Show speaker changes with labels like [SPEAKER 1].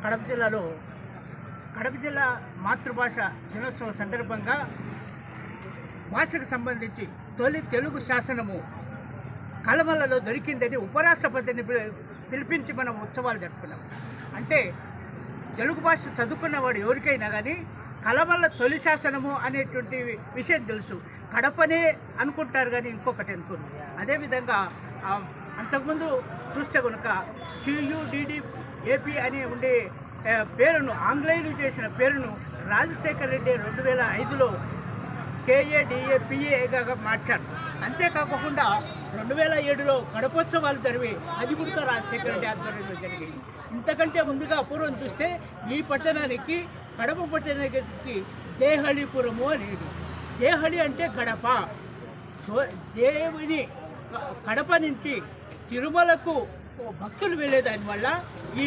[SPEAKER 1] కడప జిల్లాలో కడప జిల్లా మాతృభాష దినోత్సవం సందర్భంగా భాషకు సంబంధించి తొలి తెలుగు శాసనము కలమలలో దొరికిందని ఉపరాష్ట్రపతిని పిలిపించి మనం ఉత్సవాలు జరుపుకున్నాం. అంటే తెలుగు భాష చదువుకున్నవాడు ఎవరికైనా కానీ కలమల్ల తొలి శాసనము అనేటువంటి విషయం తెలుసు. కడపనే అనుకుంటారు కానీ ఇంకొకటి అనుకోరు. అదేవిధంగా అంతకుముందు చూస్తే కనుక CUDD AP అని ఉండే పేరును ఆంగ్లేయులు చేసిన పేరును రాజశేఖర రెడ్డి 2005లో KADAPAగా మార్చారు. అంతేకాకుండా 2007లో కడపోత్సవాలు జరిగి అది కూడా రాజశేఖర రెడ్డి ఆధ్వర్యంలో జరిగాయి. ఇంతకంటే ముందుగా పూర్వం చూస్తే ఈ పట్టణానికి కడప పట్టణానికి దేహళీపురము అనేది. దేహళి అంటే గడప. దేవుని కడప నుంచి తిరుమలకు భక్తులు వెళ్ళేదాని వల్ల ఈ